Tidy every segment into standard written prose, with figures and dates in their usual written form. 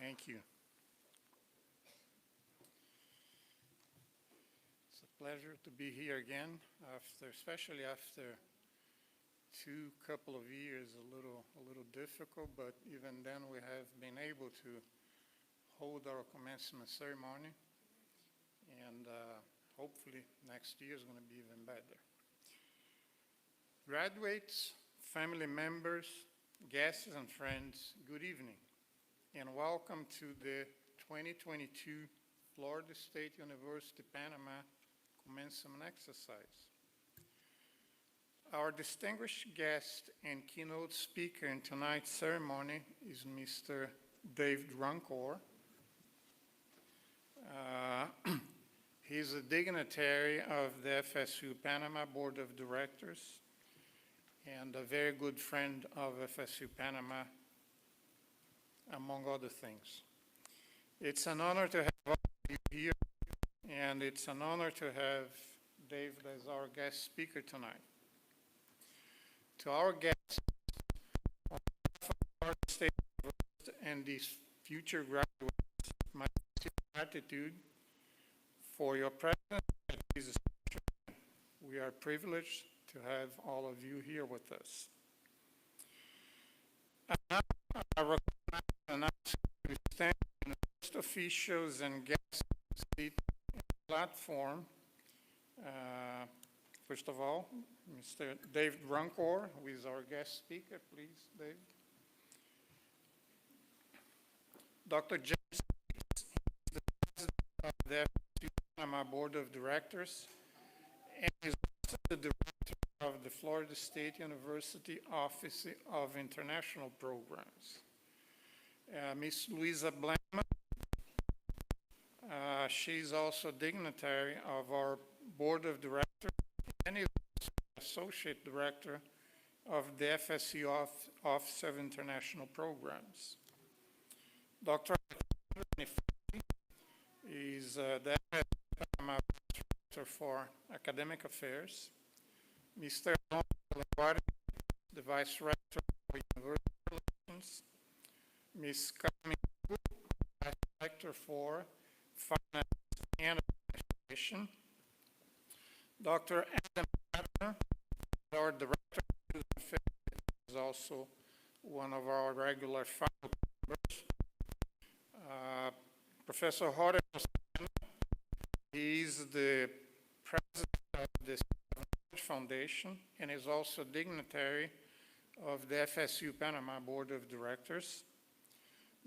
Thank you. It's a pleasure to be here again, especially after couple of years, a little difficult, but even then we have been able to hold our commencement ceremony, and hopefully next year is going to be even better. Graduates, family members, guests and friends, good evening, and welcome to the 2022 Florida State University Panama Commencement Exercise. Our distinguished guest and keynote speaker in tonight's ceremony is Mr. David Runcor. He's a dignitary of the FSU Panama Board of Directors and a very good friend of FSU Panama, among other things. It's an honor to have all of you here, and it's an honor to have David as our guest speaker tonight. To our guests on behalf of Florida State University and these future graduates, my gratitude for your presence at this special event. We are privileged to have all of you here with us. I recognize and ask you to stand in the first officials and guests seated on the platform. First of all, Mr. David Runcor, who is our guest speaker. Please, Dave. Dr. James Speaks, the president of the FSU Panama Board of Directors, and is also the director of the Florida State University Office of International Programs. Ms. Louisa Blama, she's also dignitary of our Board of Directors and is Associate Director of the FSU Office of International Programs. Dr. Alexander is the FSU Panama Director for Academic Affairs. Mr. Alonso, the Vice Rector for University Relations. Ms. Carmen, Vice Rector for Finance and Administration. Dr. Adam Abner, our Director of Student Affairs, is also one of our regular faculty members. Professor Jorge Rosana, he's the president of the Foundation and is also dignitary of the FSU Panama Board of Directors.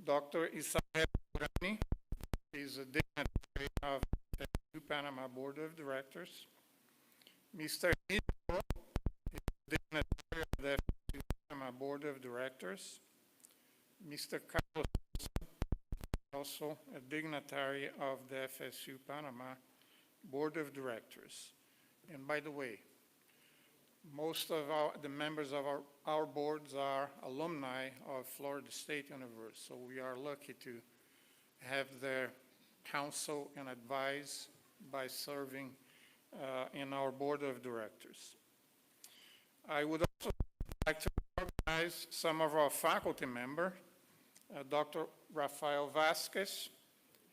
Dr. Isabel Urani is a dignitary of the FSU Panama Board of Directors. Mr. Nito is a dignitary of the FSU Panama Board of Directors. Mr. Carlos is also a dignitary of the FSU Panama Board of Directors. And by the way, most of the members of our boards are alumni of Florida State University, so we are lucky to have their counsel and advice by serving in our board of directors. I would also like to recognize some of our faculty members. Dr. Rafael Vasquez,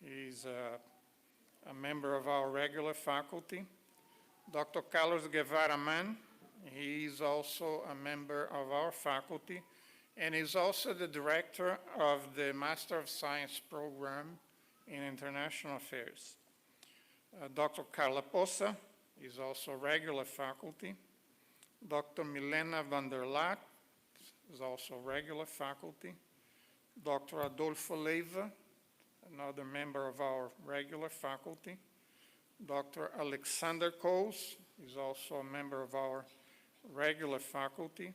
he's a member of our regular faculty. Dr. Carlos Guevara Man, he's also a member of our faculty, and he's also the director of the Master of Science program in International Affairs. Dr. Carla Posa is also regular faculty. Dr. Milena van der Laat is also regular faculty. Dr. Adolfo Leiva, another member of our regular faculty. Dr. Alexander Coles is also a member of our regular faculty.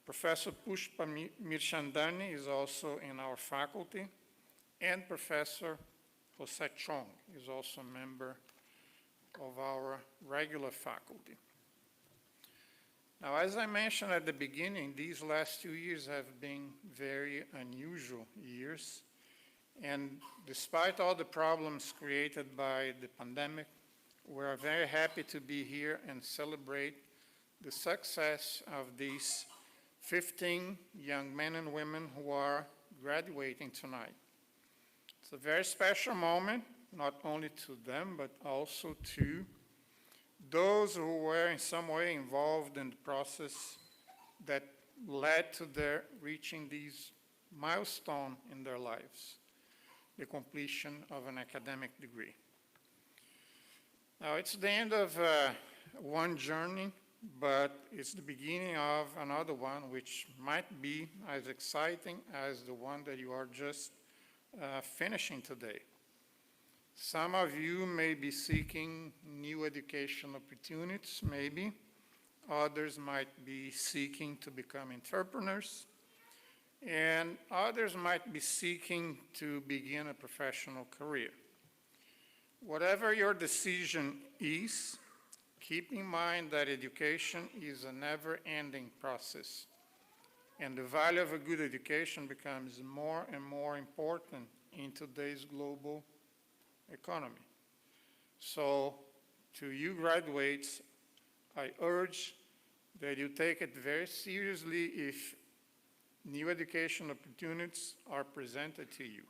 Professor Pushpa Mirchandani is also in our faculty, and Professor Jose Chong is also a member of our regular faculty. Now, as I mentioned at the beginning, these last 2 years have been very unusual years, and despite all the problems created by the pandemic, we are very happy to be here and celebrate the success of these 15 young men and women who are graduating tonight. It's a very special moment, not only to them, but also to those who were in some way involved in the process that led to their reaching these milestones in their lives, the completion of an academic degree. Now, it's the end of one journey, but it's the beginning of another one, which might be as exciting as the one that you are just finishing today. Some of you may be seeking new education opportunities, maybe. Others might be seeking to become entrepreneurs, and others might be seeking to begin a professional career. Whatever your decision is, keep in mind that education is a never-ending process, and the value of a good education becomes more and more important in today's global economy. So, to you graduates, I urge that you take it very seriously if new education opportunities are presented to you.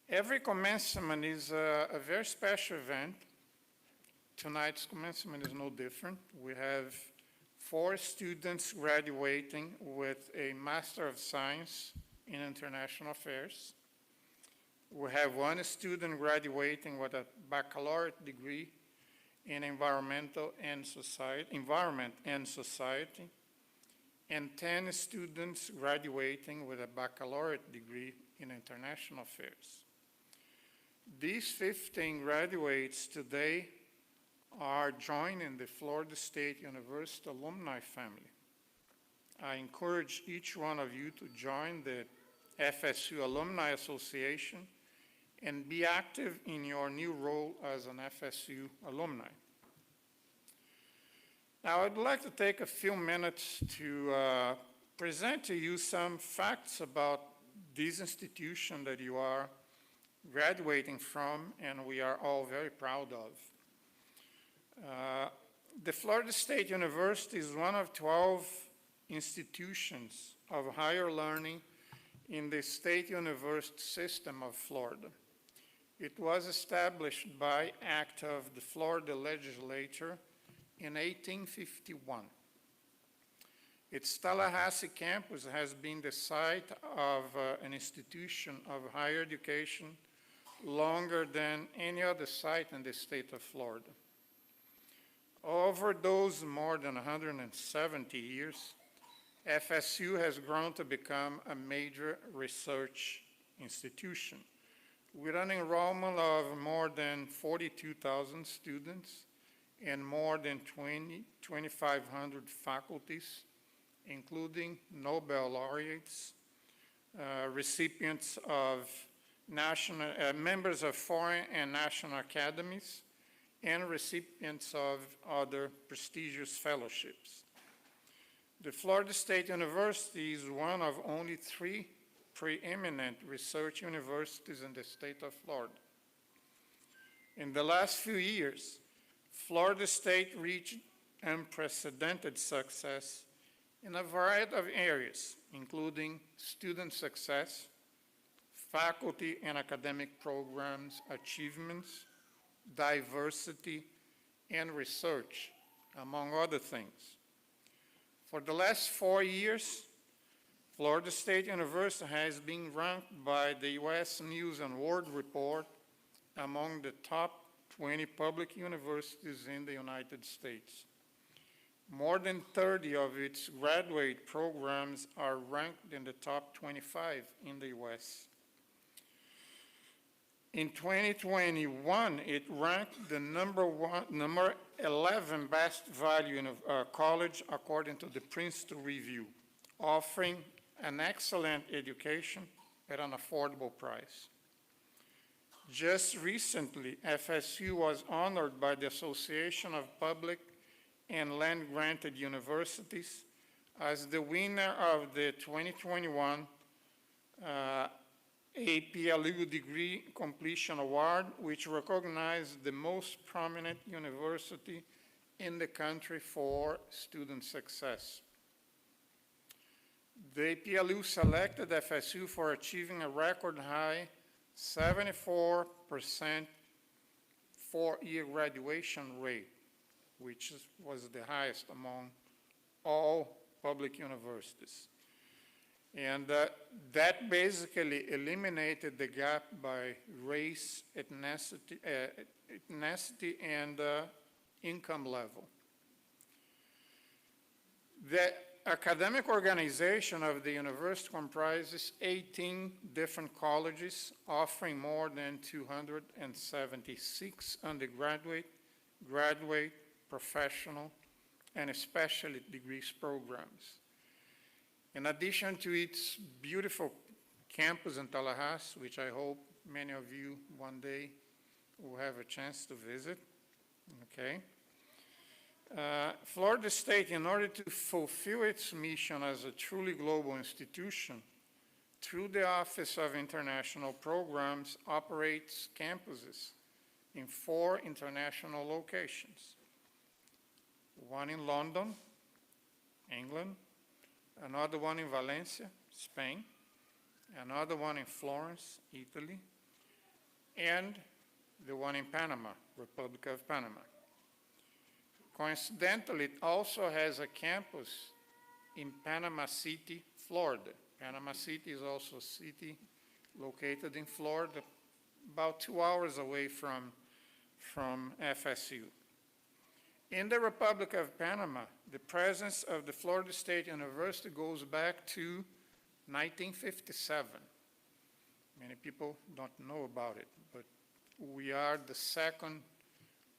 Every commencement is a very special event. Tonight's commencement is no different. We have 4 students graduating with a Master of Science in International Affairs. We have 1 student graduating with a baccalaureate degree in Environment and Society, and 10 students graduating with a baccalaureate degree in International Affairs. These 15 graduates today are joining the Florida State University alumni family. I encourage each one of you to join the FSU Alumni Association and be active in your new role as an FSU alumni. Now, I'd like to take a few minutes to present to you some facts about this institution that you are graduating from, and we are all very proud of. The Florida State University is one of 12 institutions of higher learning in the State University system of Florida. It was established by act of the Florida legislature in 1851. Its Tallahassee campus has been the site of an institution of higher education longer than any other site in the state of Florida. Over those more than 170 years, FSU has grown to become a major research institution with an enrollment of more than 42,000 students and more than 2,500 faculties, including Nobel laureates, recipients of members of foreign and national academies, and recipients of other prestigious fellowships. The Florida State University is one of only 3 preeminent research universities in the state of Florida. In the last few years, Florida State reached unprecedented success in a variety of areas, including student success, faculty and academic programs achievements, diversity, and research, among other things. For the last 4 years, Florida State University has been ranked by the U.S. News and World Report among the top 20 public universities in the United States. More than 30 of its graduate programs are ranked in the top 25 in the U.S. In 2021, it ranked the number 11 best value college according to the Princeton Review, offering an excellent education at an affordable price. Just recently, FSU was honored by the Association of Public and Land-Granted Universities as the winner of the 2021 APLU Degree Completion Award, which recognized the most prominent university in the country for student success. The PLU selected FSU for achieving a record high 74% four-year graduation rate, which was the highest among all public universities. And that basically eliminated the gap by race, ethnicity, and income level. The academic organization of the university comprises 18 different colleges offering more than 276 undergraduate, graduate, professional, and specialty degrees programs. In addition to its beautiful campus in Tallahassee, which I hope many of you one day will have a chance to visit, okay? Florida State, in order to fulfill its mission as a truly global institution, through the Office of International Programs, operates campuses in 4 international locations. One in London, England, another one in Valencia, Spain, another one in Florence, Italy, and the one in Panama, Republic of Panama. Coincidentally, it also has a campus in Panama City, Florida. Panama City is also a city located in Florida, about 2 hours away from FSU. In the Republic of Panama, the presence of the Florida State University goes back to 1957. Many people don't know about it, but we are the second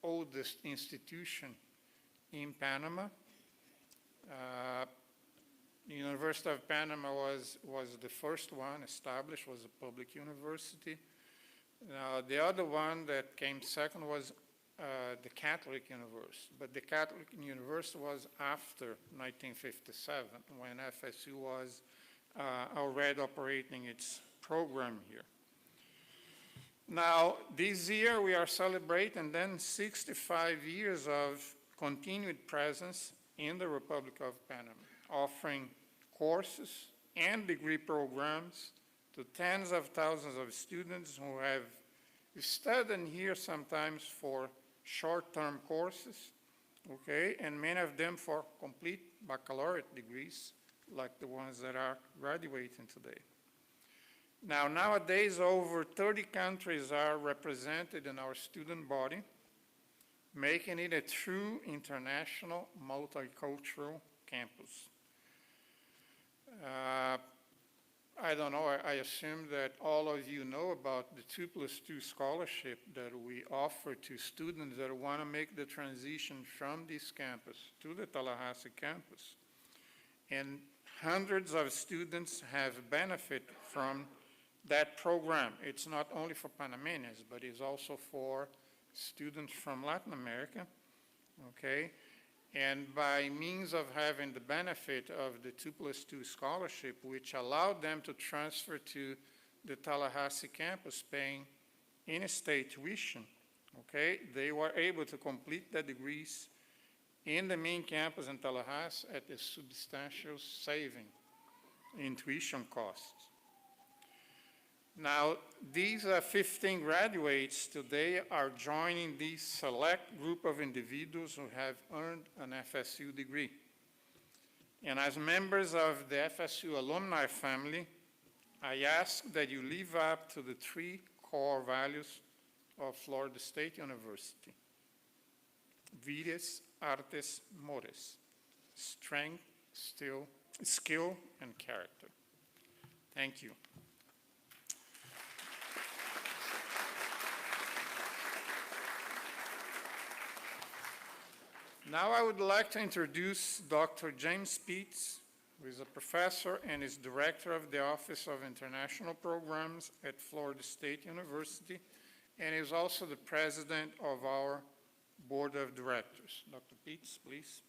oldest institution in Panama. The University of Panama was the first one established, was a public university. The other one that came second was the Catholic University, but the Catholic University was after 1957 when FSU was already operating its program here. Now, this year we are celebrating then 65 years of continued presence in the Republic of Panama, offering courses and degree programs to tens of thousands of students who have studied here sometimes for short-term courses, okay, and many of them for complete baccalaureate degrees, like the ones that are graduating today. Now, nowadays, over 30 countries are represented in our student body, making it a true international multicultural campus. I don't know, I assume that all of you know about the 2+2 scholarship that we offer to students that want to make the transition from this campus to the Tallahassee campus. And hundreds of students have benefited from that program. It's not only for Panamanians, but it's also for students from Latin America, okay? And by means of having the benefit of the 2+2 scholarship, which allowed them to transfer to the Tallahassee campus paying in-state tuition, okay, they were able to complete their degrees in the main campus in Tallahassee at a substantial saving in tuition costs. Now, these 15 graduates today are joining this select group of individuals who have earned an FSU degree. And as members of the FSU alumni family, I ask that you live up to the 3 core values of Florida State University: Vires, Artes, Mores, strength, skill, and character. Thank you. Now I would like to introduce Dr. James Speets, who is a professor and is director of the Office of International Programs at Florida State University, and is also the president of our board of directors. Dr. Speets, please.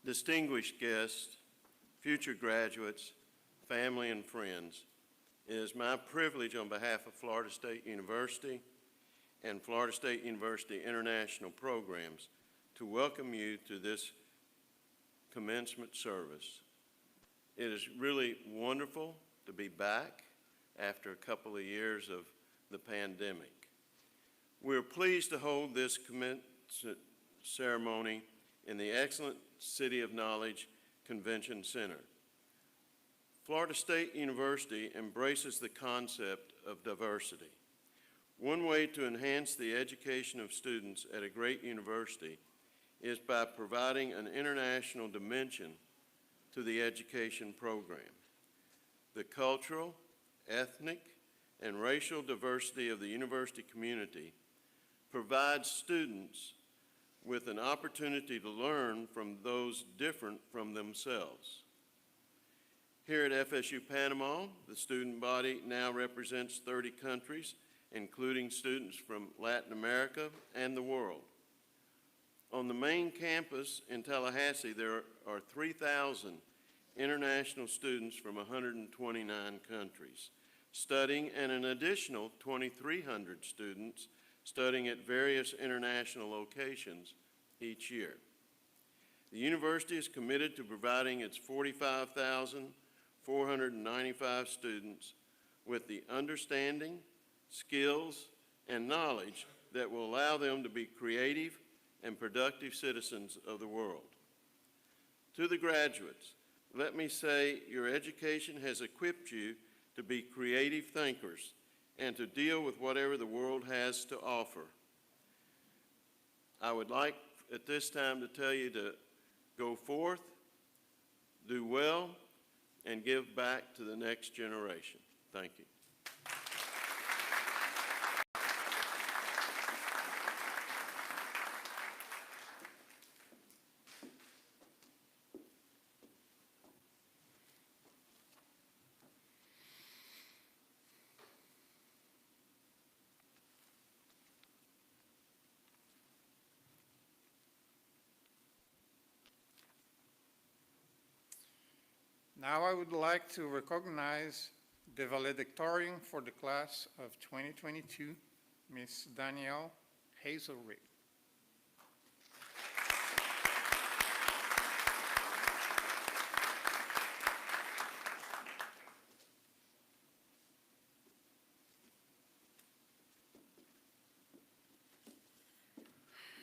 Distinguished guests, future graduates, family, and friends, it is my privilege on behalf of Florida State University and Florida State University International Programs to welcome you to this commencement service. It is really wonderful to be back after a couple of years of the pandemic. We're pleased to hold this commencement ceremony in the excellent City of Knowledge Convention Center. Florida State University embraces the concept of diversity. One way to enhance the education of students at a great university is by providing an international dimension to the education program. The cultural, ethnic, and racial diversity of the university community provides students with an opportunity to learn from those different from themselves. Here at FSU Panama, the student body now represents 30 countries, including students from Latin America and the world. On the main campus in Tallahassee, there are 3,000 international students from 129 countries studying, and an additional 2,300 students studying at various international locations each year. The university is committed to providing its 45,495 students with the understanding, skills, and knowledge that will allow them to be creative and productive citizens of the world. To the graduates, let me say your education has equipped you to be creative thinkers and to deal with whatever the world has to offer. I would like at this time to tell you to go forth, do well, and give back to the next generation. Thank you. Now I would like to recognize the valedictorian for the class of 2022, Ms. Danielle Hazelrick.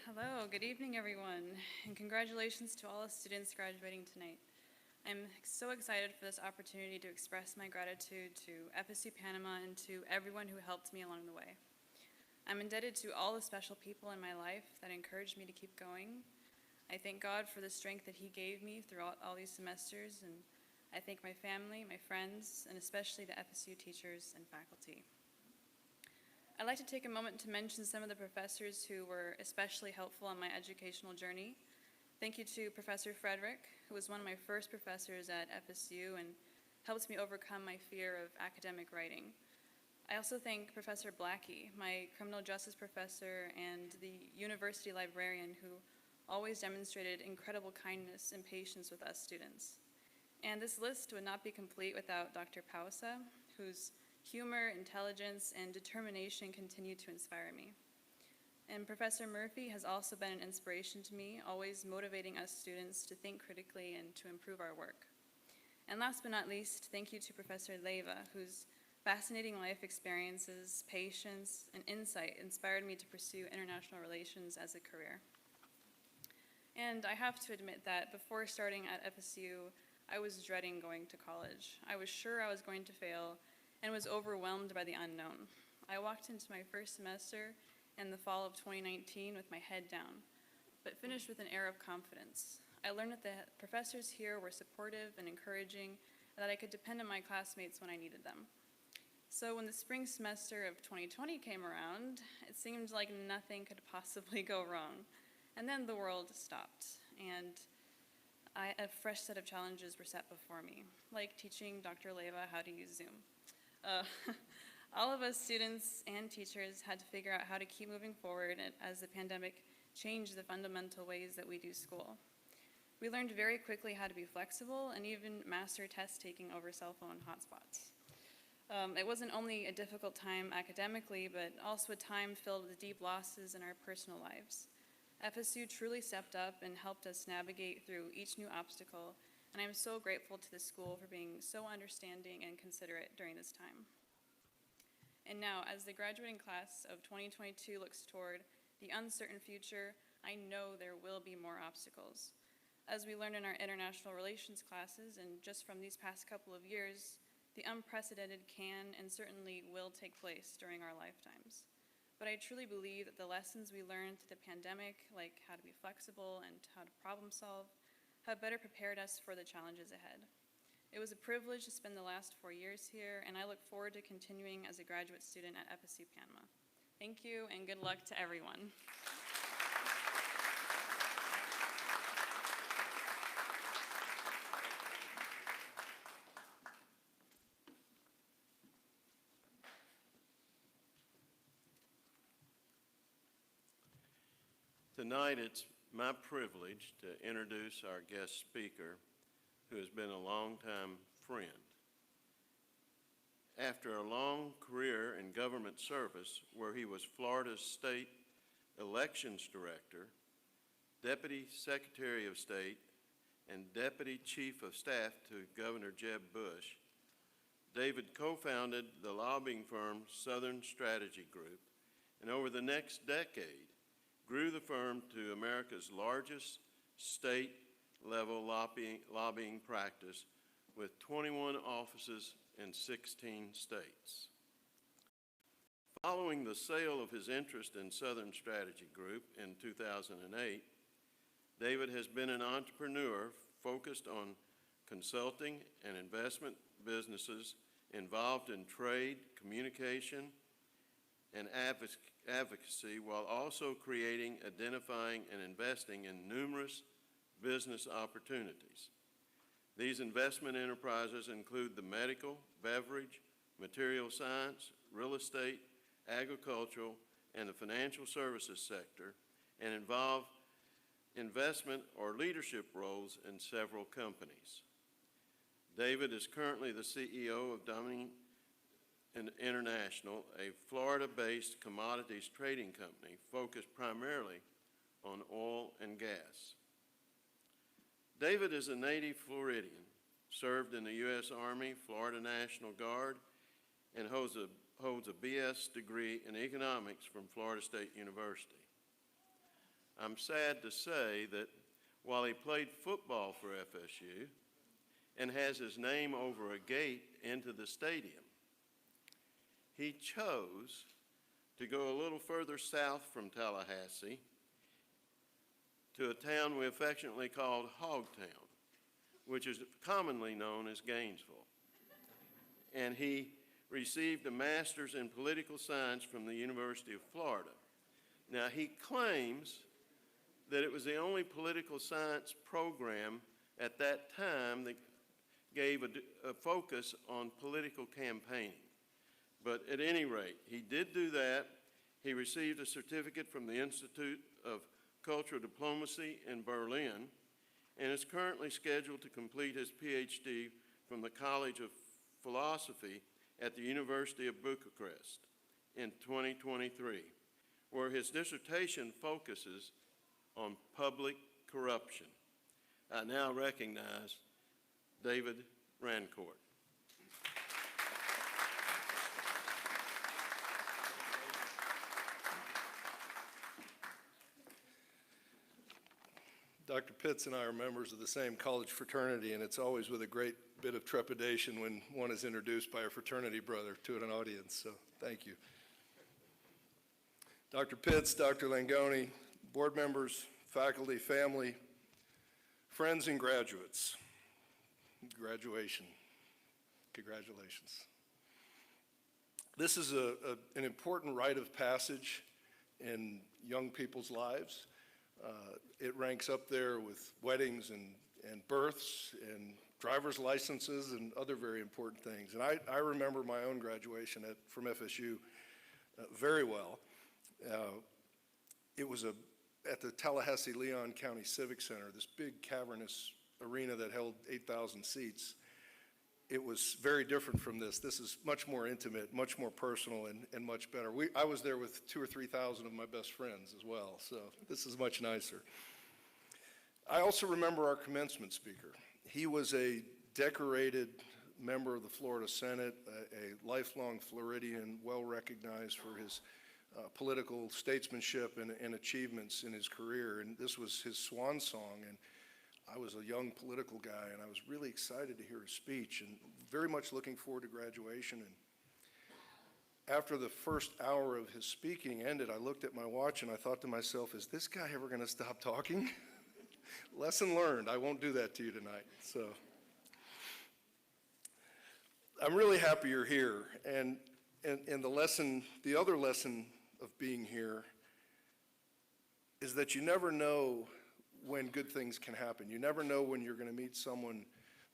Hello, good evening everyone, and congratulations to all the students graduating tonight. I'm so excited for this opportunity to express my gratitude to FSU Panama and to everyone who helped me along the way. I'm indebted to all the special people in my life that encouraged me to keep going. I thank God for the strength that He gave me throughout all these semesters, and I thank my family, my friends, and especially the FSU teachers and faculty. I'd like to take a moment to mention some of the professors who were especially helpful on my educational journey. Thank you to Professor Frederick, who was one of my first professors at FSU and helped me overcome my fear of academic writing. I also thank Professor Blackie, my criminal justice professor and the university librarian, who always demonstrated incredible kindness and patience with us students. And this list would not be complete without Dr. Pausa, whose humor, intelligence, and determination continue to inspire me. And Professor Murphy has also been an inspiration to me, always motivating us students to think critically and to improve our work. And last but not least, thank you to Professor Leyva, whose fascinating life experiences, patience, and insight inspired me to pursue international relations as a career. And I have to admit that before starting at FSU, I was dreading going to college. I was sure I was going to fail and was overwhelmed by the unknown. I walked into my first semester in the fall of 2019 with my head down, but finished with an air of confidence. I learned that the professors here were supportive and encouraging, and that I could depend on my classmates when I needed them. So when the spring semester of 2020 came around, it seemed like nothing could possibly go wrong. And then the world stopped, and a fresh set of challenges were set before me, like teaching Dr. Leyva how to use Zoom. All of us students and teachers had to figure out how to keep moving forward as the pandemic changed the fundamental ways that we do school. We learned very quickly how to be flexible and even master test taking over cell phone hotspots. It wasn't only a difficult time academically, but also a time filled with deep losses in our personal lives. FSU truly stepped up and helped us navigate through each new obstacle, and I'm so grateful to the school for being so understanding and considerate during this time. And now, as the graduating class of 2022 looks toward the uncertain future, I know there will be more obstacles. As we learned in our international relations classes, and just from these past couple of years, the unprecedented can and certainly will take place during our lifetimes. But I truly believe that the lessons we learned through the pandemic, like how to be flexible and how to problem solve, have better prepared us for the challenges ahead. It was a privilege to spend the last 4 years here, and I look forward to continuing as a graduate student at FSU Panama. Thank you, and good luck to everyone. Tonight, it's my privilege to introduce our guest speaker, who has been a longtime friend. After a long career in government service, where he was Florida's State Elections Director, Deputy Secretary of State, and Deputy Chief of Staff to Governor Jeb Bush, David co-founded the lobbying firm Southern Strategy Group, and over the next decade, grew the firm to America's largest state-level lobbying practice with 21 offices in 16 states. Following the sale of his interest in Southern Strategy Group in 2008, David has been an entrepreneur focused on consulting and investment businesses involved in trade, communication, and advocacy, while also creating, identifying, and investing in numerous business opportunities. These investment enterprises include the medical, beverage, material science, real estate, agricultural, and the financial services sector, and involve investment or leadership roles in several companies. David is currently the CEO of Dominion International, a Florida-based commodities trading company focused primarily on oil and gas. David is a native Floridian, served in the U.S. Army, Florida National Guard, and holds a BS degree in economics from Florida State University. I'm sad to say that while he played football for FSU and has his name over a gate into the stadium, he chose to go a little further south from Tallahassee to a town we affectionately called Hogtown, which is commonly known as Gainesville. And he received a master's in political science from the University of Florida. Now, he claims that it was the only political science program at that time that gave a focus on political campaigning. But at any rate, he did do that. He received a certificate from the Institute of Cultural Diplomacy in Berlin and is currently scheduled to complete his PhD from the College of Philosophy at the University of Bucharest in 2023, where his dissertation focuses on public corruption. I now recognize David Rancourt. Dr. Pitts and I are members of the same college fraternity, and it's always with a great bit of trepidation when one is introduced by a fraternity brother to an audience, so thank you. Dr. Pitts, Dr. Langone, board members, faculty, family, friends, and graduates, graduation, congratulations. This is an important rite of passage in young people's lives. It ranks up there with weddings and births and driver's licenses and other very important things. And I remember my own graduation from FSU very well. It was at the Tallahassee Leon County Civic Center, this big cavernous arena that held 8,000 seats. it was very different from this. This is much more intimate, much more personal, and much better. I was there with 2,000 or 3,000 of my best friends as well, so this is much nicer. I also remember our commencement speaker. He was a decorated member of the Florida Senate, a lifelong Floridian, well recognized for his political statesmanship and achievements in his career, and this was his swan song. And I was a young political guy, and I was really excited to hear his speech and very much looking forward to graduation. And after the first hour of his speaking ended, I looked at my watch and I thought to myself, is this guy ever going to stop talking? Lesson learned. I won't do that to you tonight. So I'm really happy you're here. And the other lesson of being here is that you never know when good things can happen. You never know when you're going to meet someone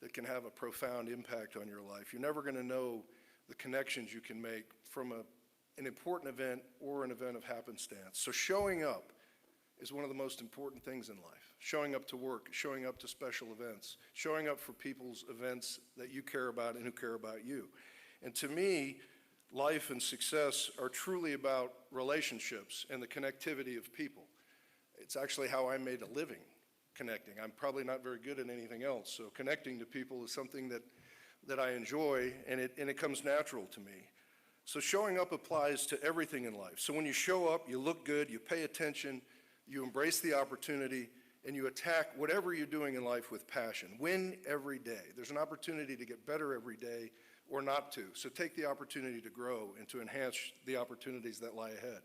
that can have a profound impact on your life. You're never going to know the connections you can make from an important event or an event of happenstance. So showing up is one of the most important things in life. Showing up to work, showing up to special events, showing up for people's events that you care about and who care about you. And to me, life and success are truly about relationships and the connectivity of people. It's actually how I made a living, connecting. I'm probably not very good at anything else, so connecting to people is something that I enjoy, and it comes natural to me. So showing up applies to everything in life. So when you show up, you look good, you pay attention, you embrace the opportunity, and you attack whatever you're doing in life with passion. Win every day. There's an opportunity to get better every day or not to. So take the opportunity to grow and to enhance the opportunities that lie ahead.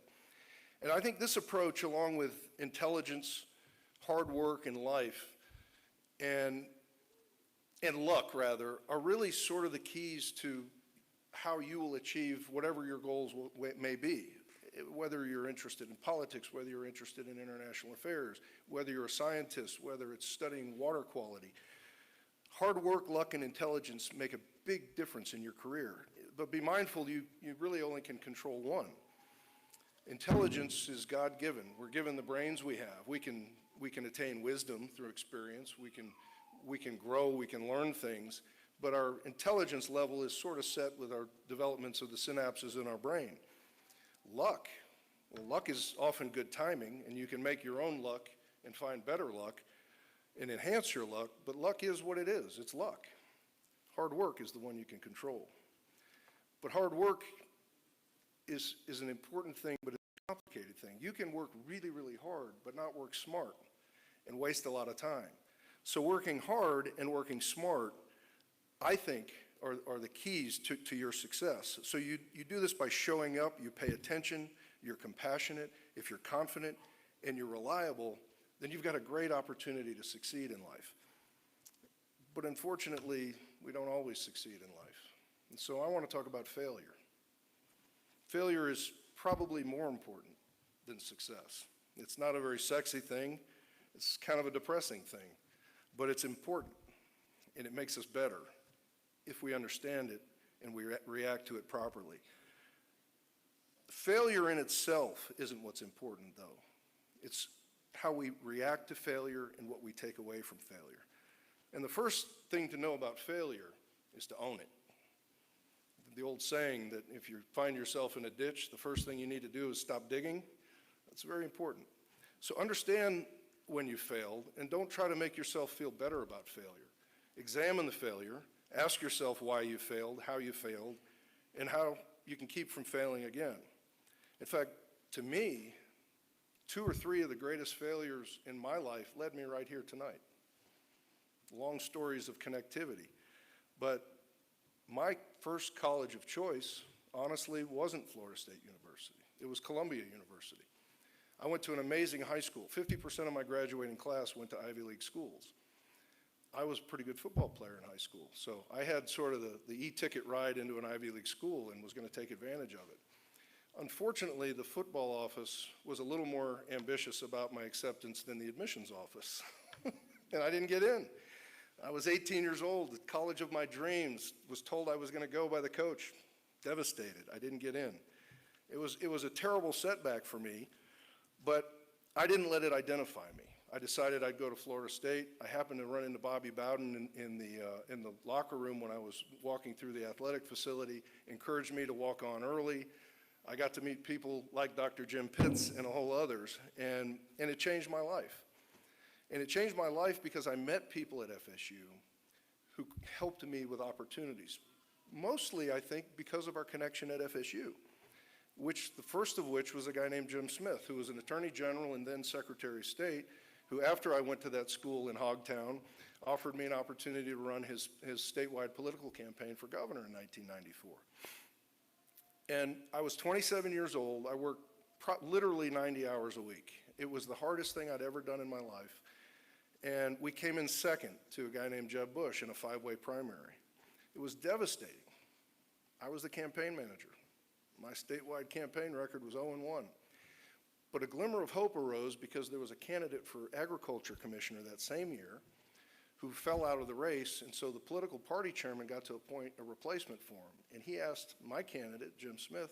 And I think this approach, along with intelligence, hard work, and life, and luck, rather, are really sort of the keys to how you will achieve whatever your goals may be. Whether you're interested in politics, whether you're interested in international affairs, whether you're a scientist, whether it's studying water quality. Hard work, luck, and intelligence make a big difference in your career. But be mindful, you really only can control one. Intelligence is God-given. We're given the brains we have. We can attain wisdom through experience. We can grow, we can learn things, but our intelligence level is sort of set with our developments of the synapses in our brain. Luck. Well, luck is often good timing, and you can make your own luck and find better luck and enhance your luck, but luck is what it is. It's luck. Hard work is the one you can control. But hard work is an important thing, but it's a complicated thing. You can work really, really hard, but not work smart and waste a lot of time. So working hard and working smart, I think, are the keys to your success. So you do this by showing up, you pay attention, you're compassionate. If you're confident and you're reliable, then you've got a great opportunity to succeed in life. But unfortunately, we don't always succeed in life. And so I want to talk about failure. Failure is probably more important than success. It's not a very sexy thing. It's kind of a depressing thing, but it's important, and it makes us better if we understand it and we react to it properly. Failure in itself isn't what's important, though. It's how we react to failure and what we take away from failure. And the first thing to know about failure is to own it. The old saying that if you find yourself in a ditch, the first thing you need to do is stop digging. That's very important. So understand when you failed, and don't try to make yourself feel better about failure. Examine the failure, ask yourself why you failed, how you failed, and how you can keep from failing again. In fact, to me, 2 or 3 of the greatest failures in my life led me right here tonight. Long stories of connectivity. But my first college of choice, honestly, wasn't Florida State University. It was Columbia University. I went to an amazing high school. 50% of my graduating class went to Ivy League schools. I was a pretty good football player in high school, so I had sort of the e-ticket ride into an Ivy League school and was going to take advantage of it. Unfortunately, the football office was a little more ambitious about my acceptance than the admissions office, and I didn't get in. I was 18 years old, the college of my dreams, was told I was going to go by the coach. Devastated. I didn't get in. It was a terrible setback for me, but I didn't let it identify me. I decided I'd go to Florida State. I happened to run into Bobby Bowden in the locker room when I was walking through the athletic facility, encouraged me to walk on early. I got to meet people like Dr. Jim Pitts and a whole others, and it changed my life. And it changed my life because I met people at FSU who helped me with opportunities. Mostly, I think, because of our connection at FSU, the first of which was a guy named Jim Smith, who was an attorney general and then Secretary of State, who, after I went to that school in Hogtown, offered me an opportunity to run his statewide political campaign for governor in 1994. And I was 27 years old. I worked literally 90 hours a week. It was the hardest thing I'd ever done in my life. And we came in second to a guy named Jeb Bush in a 5-way primary. It was devastating. I was the campaign manager. My statewide campaign record was 0-1. But a glimmer of hope arose because there was a candidate for agriculture commissioner that same year who fell out of the race, and so the political party chairman got to appoint a replacement for him. And he asked my candidate, Jim Smith,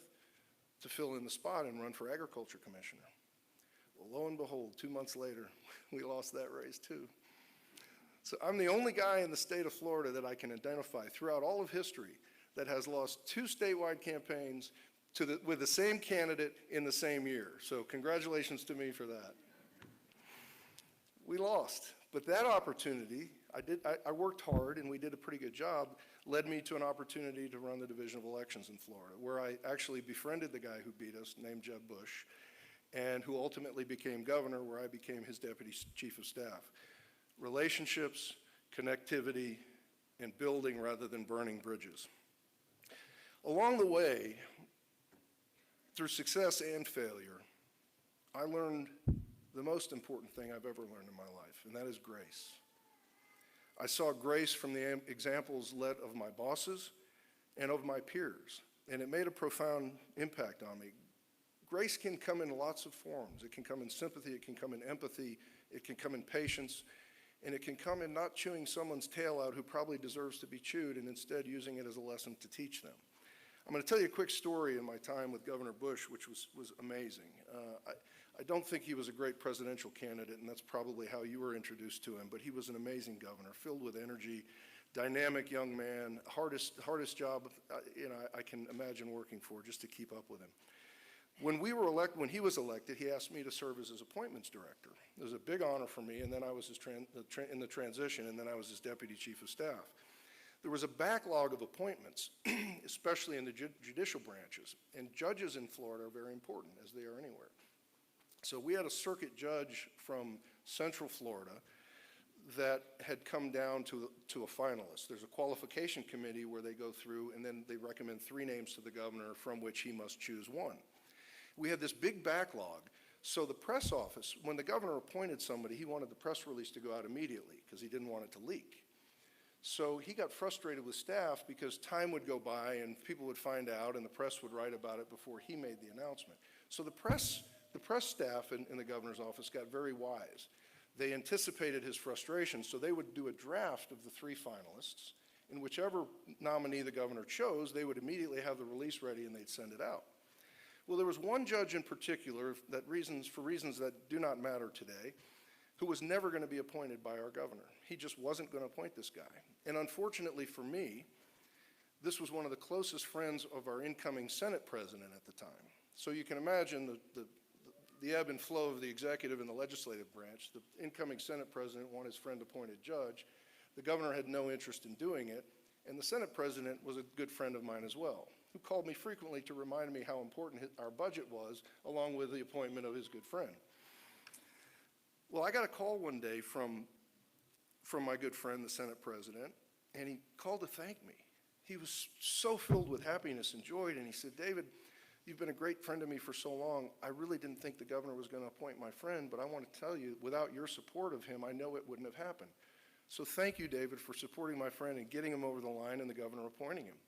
to fill in the spot and run for agriculture commissioner. Well, lo and behold, 2 months later, we lost that race too. So I'm the only guy in the state of Florida that I can identify throughout all of history that has lost 2 statewide campaigns with the same candidate in the same year. So congratulations to me for that. We lost, but that opportunity, I worked hard and we did a pretty good job, led me to an opportunity to run the Division of Elections in Florida, where I actually befriended the guy who beat us, named Jeb Bush, and who ultimately became governor, where I became his deputy chief of staff. Relationships, connectivity, and building rather than burning bridges. Along the way, through success and failure, I learned the most important thing I've ever learned in my life, and that is grace. I saw grace from the examples led of my bosses and of my peers, and it made a profound impact on me. Grace can come in lots of forms. It can come in sympathy, it can come in empathy, it can come in patience, and it can come in not chewing someone's tail out who probably deserves to be chewed and instead using it as a lesson to teach them. I'm going to tell you a quick story in my time with Governor Bush, which was amazing. I don't think he was a great presidential candidate, and that's probably how you were introduced to him, but he was an amazing governor, filled with energy, dynamic young man, hardest job I can imagine working for, just to keep up with him. When he was elected, he asked me to serve as his appointments director. It was a big honor for me, and then I was in the transition, and then I was his deputy chief of staff. There was a backlog of appointments, especially in the judicial branches, and judges in Florida are very important, as they are anywhere. So we had a circuit judge from Central Florida that had come down to a finalist. There's a qualification committee where they go through, and then they recommend 3 names to the governor from which he must choose 1. We had this big backlog, so the press office, when the governor appointed somebody, he wanted the press release to go out immediately because he didn't want it to leak. So he got frustrated with staff because time would go by and people would find out and the press would write about it before he made the announcement. So the press staff in the governor's office got very wise. They anticipated his frustration, so they would do a draft of the 3 finalists, and whichever nominee the governor chose, they would immediately have the release ready and they'd send it out. Well, there was one judge in particular that for reasons that do not matter today, who was never going to be appointed by our governor. He just wasn't going to appoint this guy. And unfortunately for me, this was one of the closest friends of our incoming Senate president at the time. So you can imagine the ebb and flow of the executive and the legislative branch. The incoming Senate president wanted his friend appointed judge. The governor had no interest in doing it, and the Senate president was a good friend of mine as well, who called me frequently to remind me how important our budget was, along with the appointment of his good friend. Well, I got a call one day from my good friend, the Senate president, and he called to thank me. He was so filled with happiness and joy, and he said, "David, you've been a great friend to me for so long. I really didn't think the governor was going to appoint my friend, but I want to tell you, without your support of him, I know it wouldn't have happened. So thank you, David, for supporting my friend and getting him over the line and the governor appointing him."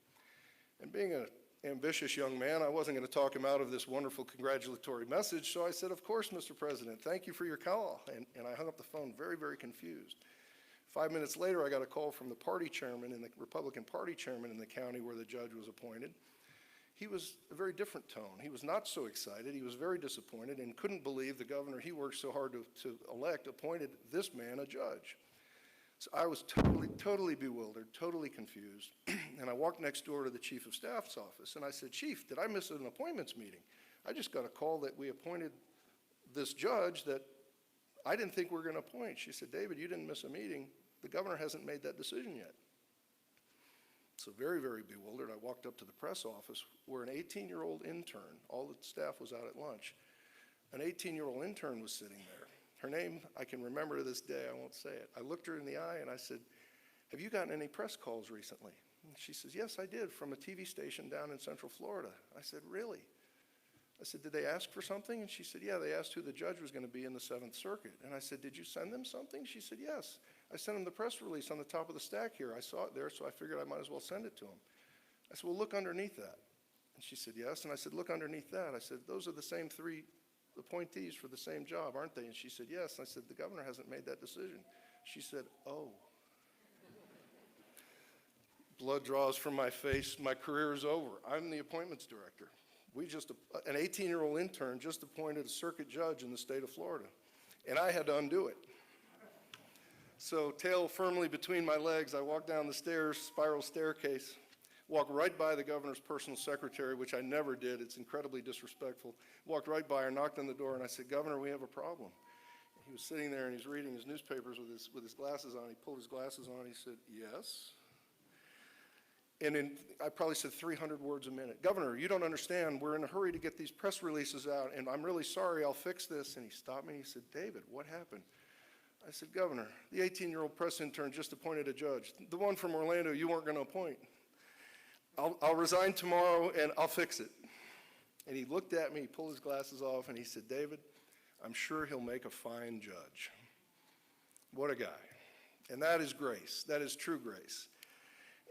And being an ambitious young man, I wasn't going to talk him out of this wonderful congratulatory message, so I said, "Of course, Mr. President, thank you for your call." And I hung up the phone very, very confused. 5 minutes later, I got a call from the party chairman, and the Republican party chairman in the county where the judge was appointed. he was a very different tone. He was not so excited. He was very disappointed and couldn't believe the governor he worked so hard to elect appointed this man a judge. So I was totally bewildered, totally confused. And I walked next door to the chief of staff's office, and I said, Chief, did I miss an appointments meeting? I just got a call that we appointed this judge that I didn't think we were going to appoint. She said, David, you didn't miss a meeting. The governor hasn't made that decision yet. So very, very bewildered, I walked up to the press office where an 18-year-old intern, all the staff was out at lunch, an 18-year-old intern was sitting there. Her name, I can remember to this day, I won't say it. I looked her in the eye and I said, have you gotten any press calls recently? And she says, yes, I did, from a TV station down in Central Florida. I said, really? I said, did they ask for something? And she said, yeah, they asked who the judge was going to be in the Seventh Circuit. And I said, did you send them something? She said, yes. I sent them the press release on the top of the stack here. I saw it there, so I figured I might as well send it to them. I said, well, look underneath that. And she said, yes. And I said, look underneath that. I said, those are the same 3 appointees for the same job, aren't they? And she said, yes. And I said, the governor hasn't made that decision. She said, oh. Blood draws from my face. My career is over. I'm the appointments director. An 18-year-old intern just appointed a circuit judge in the state of Florida, and I had to undo it. So, tail firmly between my legs, I walked down the stairs, spiral staircase, walked right by the governor's personal secretary, which I never did. It's incredibly disrespectful. Walked right by her, knocked on the door, and I said, Governor, we have a problem. He was sitting there, and he's reading his newspapers with his glasses on. He pulled his glasses on, he said, yes. And I probably said 300 words a minute. Governor, you don't understand. We're in a hurry to get these press releases out, and I'm really sorry. I'll fix this. And he stopped me. He said, David, what happened? I said, Governor, the 18-year-old press intern just appointed a judge. The one from Orlando you weren't going to appoint. I'll resign tomorrow, and I'll fix it. And he looked at me, he pulled his glasses off, and he said, David, I'm sure he'll make a fine judge. What a guy. And that is grace. That is true grace.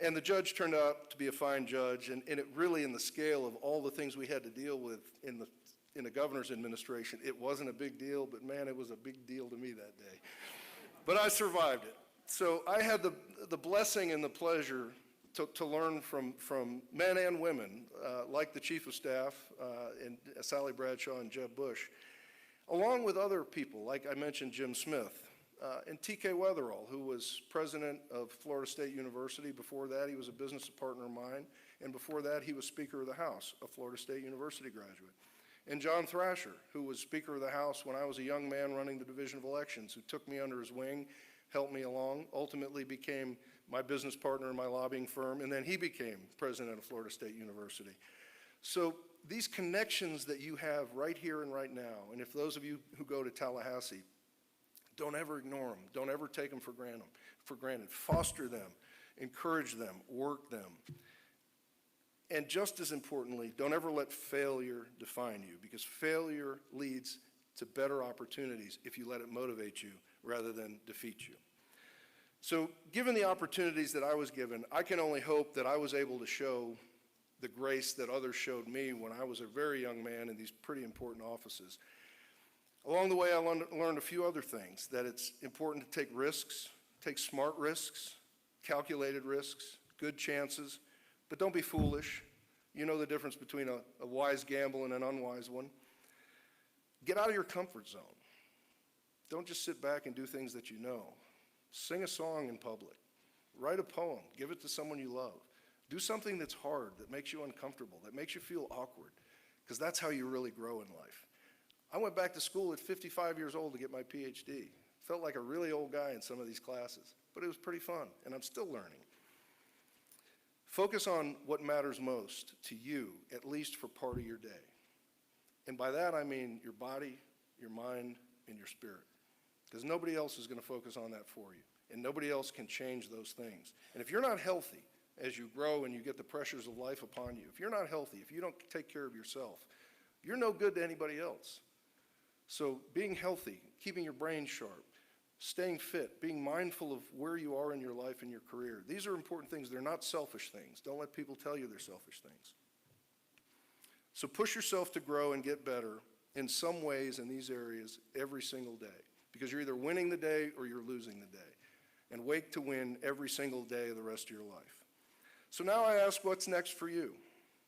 And the judge turned out to be a fine judge, and it really, in the scale of all the things we had to deal with in the governor's administration, it wasn't a big deal, but man, it was a big deal to me that day. But I survived it. So I had the blessing and the pleasure to learn from men and women, like the Chief of Staff, and Sally Bradshaw and Jeb Bush, along with other people, like I mentioned Jim Smith, and T.K. Weatherall, who was president of Florida State University. Before that, he was a business partner of mine. And before that, he was Speaker of the House, a Florida State University graduate. And John Thrasher, who was Speaker of the House when I was a young man running the Division of Elections, who took me under his wing, helped me along, ultimately became my business partner in my lobbying firm, and then he became president of Florida State University. So these connections that you have right here and right now, and if those of you who go to Tallahassee, don't ever ignore them. Don't ever take them for granted. Foster them, encourage them, work them. And just as importantly, don't ever let failure define you, because failure leads to better opportunities if you let it motivate you rather than defeat you. So given the opportunities that I was given, I can only hope that I was able to show the grace that others showed me when I was a very young man in these pretty important offices. Along the way, I learned a few other things, that it's important to take risks, take smart risks, calculated risks, good chances, but don't be foolish. You know the difference between a wise gamble and an unwise one. Get out of your comfort zone. Don't just sit back and do things that you know. Sing a song in public. Write a poem. Give it to someone you love. Do something that's hard, that makes you uncomfortable, that makes you feel awkward, because that's how you really grow in life. I went back to school at 55 years old to get my PhD. Felt like a really old guy in some of these classes, but it was pretty fun, and I'm still learning. Focus on what matters most to you, at least for part of your day. And by that, I mean your body, your mind, and your spirit, because nobody else is going to focus on that for you, and nobody else can change those things. And if you're not healthy as you grow and you get the pressures of life upon you, if you're not healthy, if you don't take care of yourself, you're no good to anybody else. So being healthy, keeping your brain sharp, staying fit, being mindful of where you are in your life and your career, these are important things. They're not selfish things. Don't let people tell you they're selfish things. So push yourself to grow and get better in some ways in these areas every single day, because you're either winning the day or you're losing the day. And wait to win every single day of the rest of your life. So now I ask, what's next for you?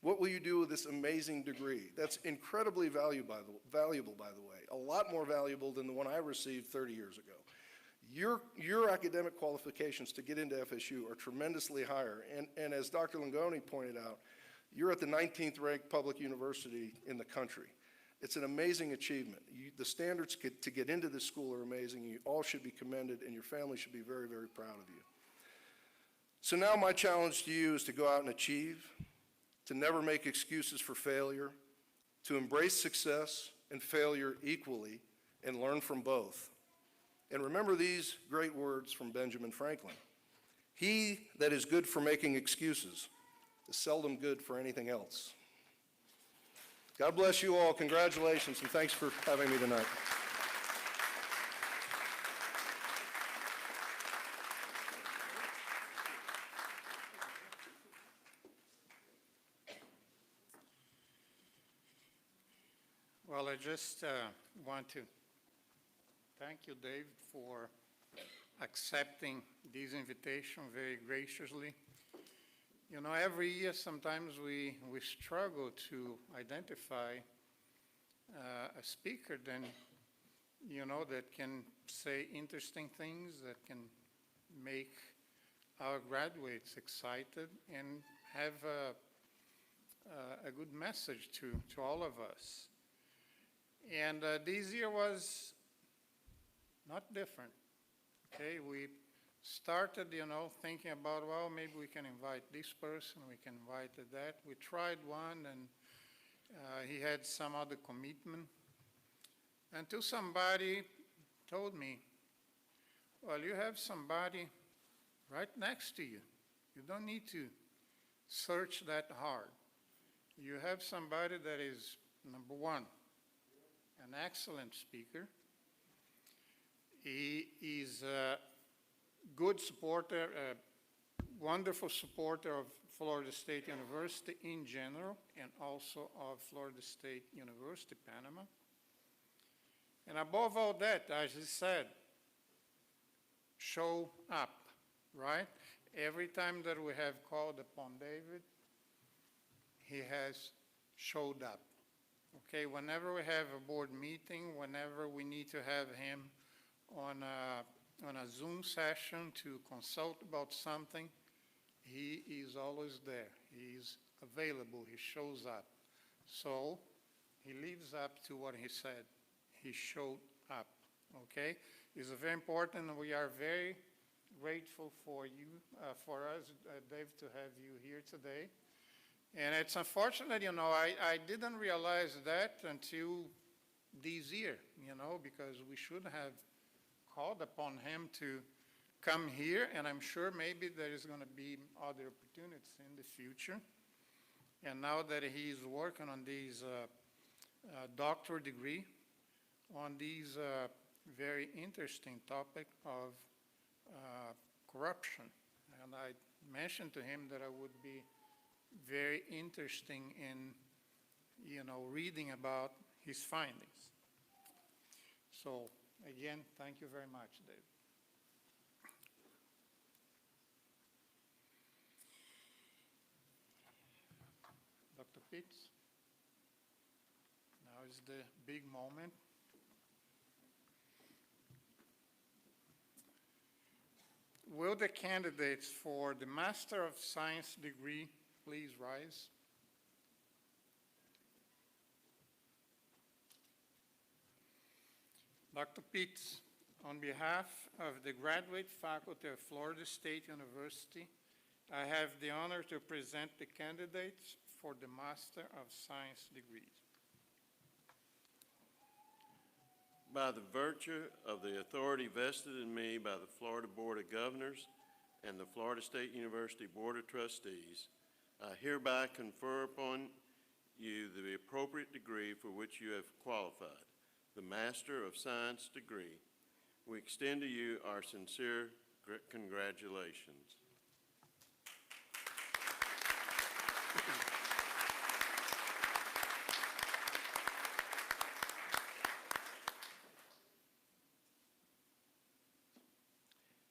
What will you do with this amazing degree? That's incredibly valuable, by the way, a lot more valuable than the one I received 30 years ago. Your academic qualifications to get into FSU are tremendously higher, and as Dr. Langone pointed out, you're at the 19th ranked public university in the country. It's an amazing achievement. The standards to get into this school are amazing. You all should be commended, and your family should be very, very proud of you. So now my challenge to you is to go out and achieve, to never make excuses for failure, to embrace success and failure equally, and learn from both. And remember these great words from Benjamin Franklin: "He that is good for making excuses is seldom good for anything else." God bless you all. Congratulations, and thanks for having me tonight. Well, I just want to thank you, Dave, for accepting this invitation very graciously. You know, every year sometimes we struggle to identify a speaker then, you know, that can say interesting things, that can make our graduates excited and have a good message to all of us. And this year was not different, okay? We started, you know, thinking about, well, maybe we can invite this person, we can invite that. We tried one, and he had some other commitment, until somebody told me, well, you have somebody right next to you. You don't need to search that hard. You have somebody that is, number one, an excellent speaker. He is a good supporter, a wonderful supporter of Florida State University in general, and also of Florida State University, Panama. And above all that, as he said, show up, right? Every time that we have called upon David, he has showed up. Okay, whenever we have a board meeting, whenever we need to have him on a Zoom session to consult about something, he is always there. He is available. He shows up. So he lives up to what he said. He showed up. Okay? It's very important. We are very grateful for you, for us, Dave, to have you here today. And it's unfortunate, you know, I didn't realize that until this year, you know, because we should have called upon him to come here, and I'm sure maybe there is going to be other opportunities in the future. And now that he's working on this doctorate degree, on this very interesting topic of corruption. And I mentioned to him that I would be very interesting in, you know, reading about his findings. So, again, thank you very much, Dave. Dr. Pitts, now is the big moment. Will the candidates for the Master of Science degree please rise? Dr. Pitts, on behalf of the graduate faculty of Florida State University, I have the honor to present the candidates for the Master of Science degrees. By the virtue of the authority vested in me by the Florida Board of Governors and the Florida State University Board of Trustees, I hereby confer upon you the appropriate degree for which you have qualified, the Master of Science degree. We extend to you our sincere congratulations.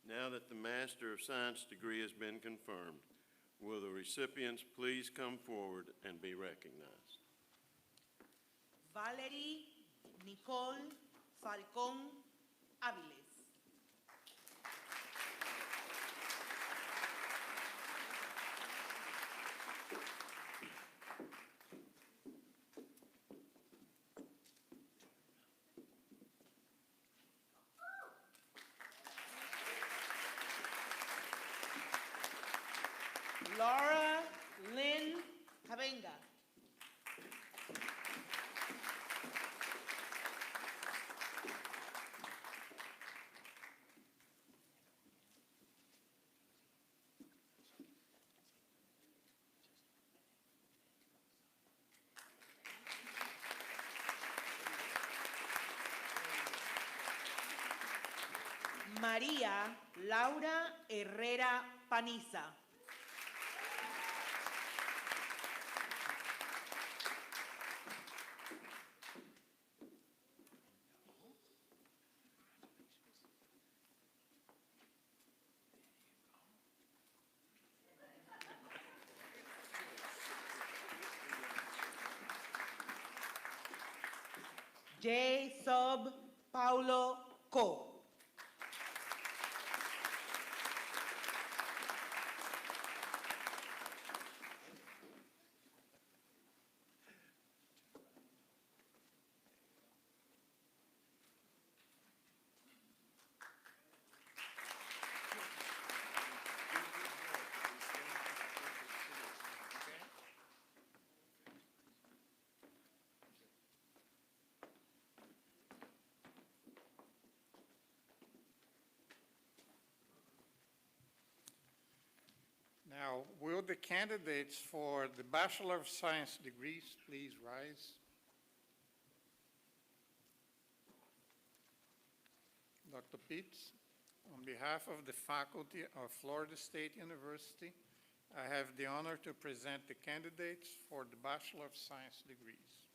Now that the Master of Science degree has been confirmed, Will the recipients please come forward and be recognized? Valerie Nicole Falcón Áviles. Laura Lynn Cabenga. María Laura Herrera Paniza. J. Sub Paulo Co. Now, will the candidates for the Bachelor of Science degrees please rise? Dr. Pitts, on behalf of the faculty of Florida State University, I have the honor to present the candidates for the Bachelor of Science degrees.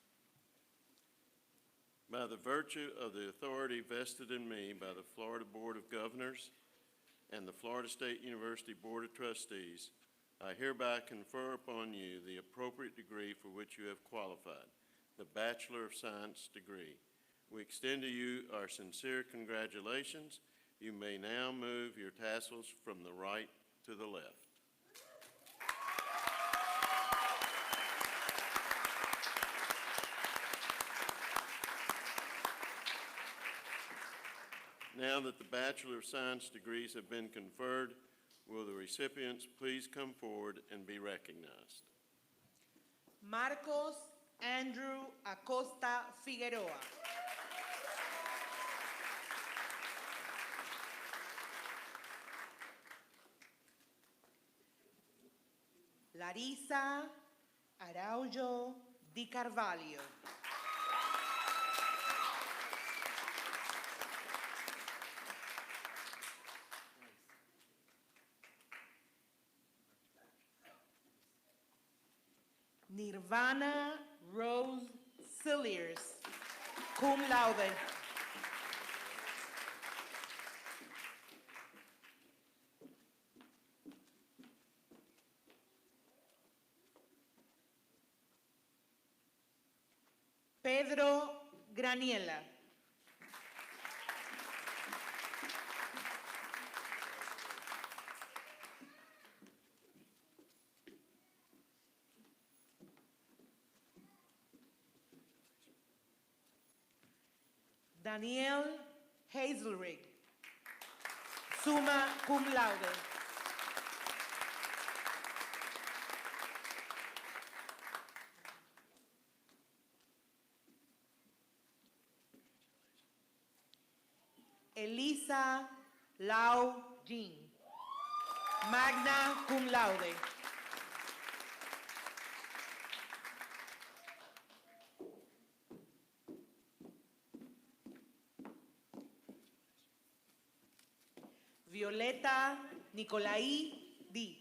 By the virtue of the authority vested in me by the Florida Board of Governors and the Florida State University Board of Trustees, I hereby confer upon you the appropriate degree for which you have qualified, the Bachelor of Science degree. We extend to you our sincere congratulations. You may now move your tassels from the right to the left. Now that the Bachelor of Science degrees have been conferred, will the recipients please come forward and be recognized? Marcos Andrew Acosta Figueroa. Larissa Araujo Di Carvalho. Nirvana Rose Cilliers, cum laude. Pedro Graniela. Daniel Hazelrig, summa cum laude. Elisa Lau Jin, magna cum laude. Violeta Nicolai Di.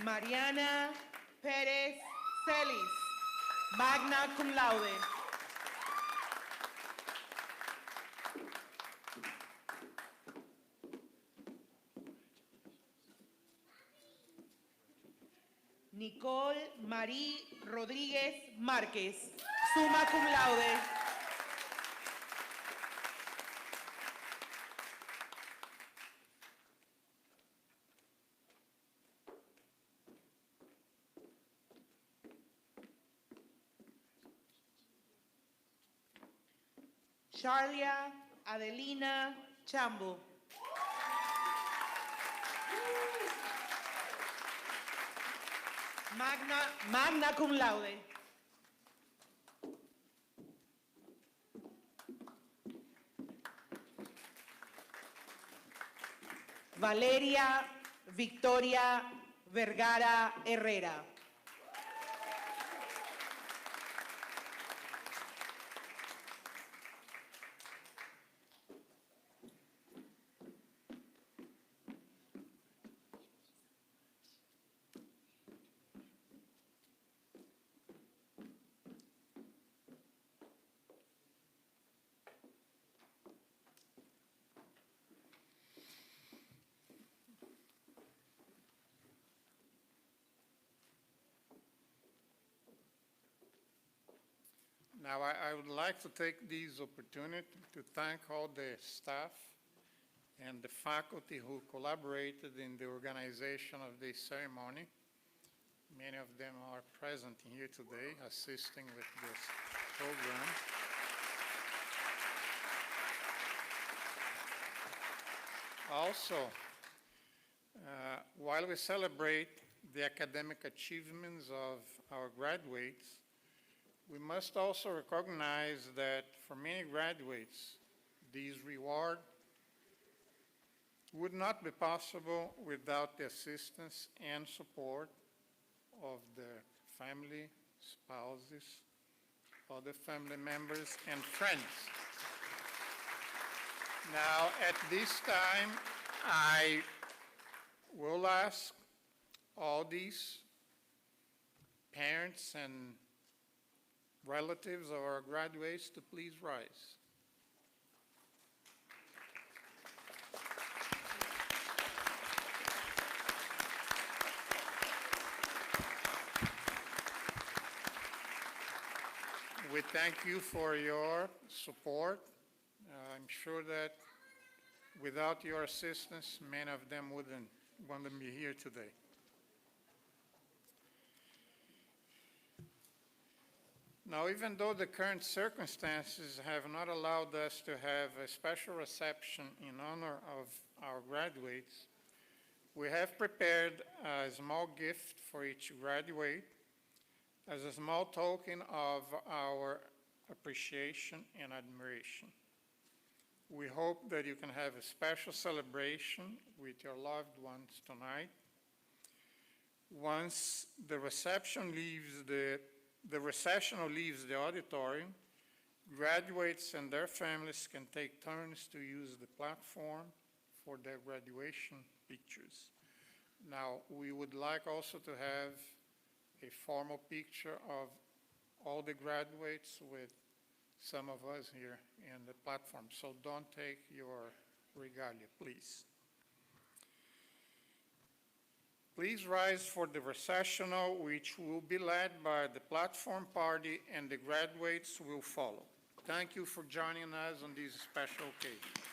Mariana Perez Celis, magna cum laude. Nicole Marie Rodríguez Márquez, summa cum laude. Charlia Adelina Chambo. Magna cum laude. Valeria Victoria Vergara Herrera. Now, I would like to take this opportunity to thank all the staff and the faculty who collaborated in the organization of this ceremony. Many of them are present here today, assisting with this program. Also, while we celebrate the academic achievements of our graduates, we must also recognize that for many graduates, this reward would not be possible without the assistance and support of the family, spouses, other family members, and friends. Now, at this time, I will ask all these parents and relatives of our graduates to please rise. We thank you for your support. I'm sure that without your assistance, many of them wouldn't be here today. Now, even though the current circumstances have not allowed us to have a special reception in honor of our graduates, we have prepared a small gift for each graduate as a small token of our appreciation and admiration. We hope that you can have a special celebration with your loved ones tonight. Once the recessional leaves the auditorium, graduates and their families can take turns to use the platform for their graduation pictures. Now, we would like also to have a formal picture of all the graduates with some of us here in the platform. So don't take your regalia, please. Please rise for the recessional, which will be led by the platform party, and the graduates will follow. Thank you for joining us on this special occasion.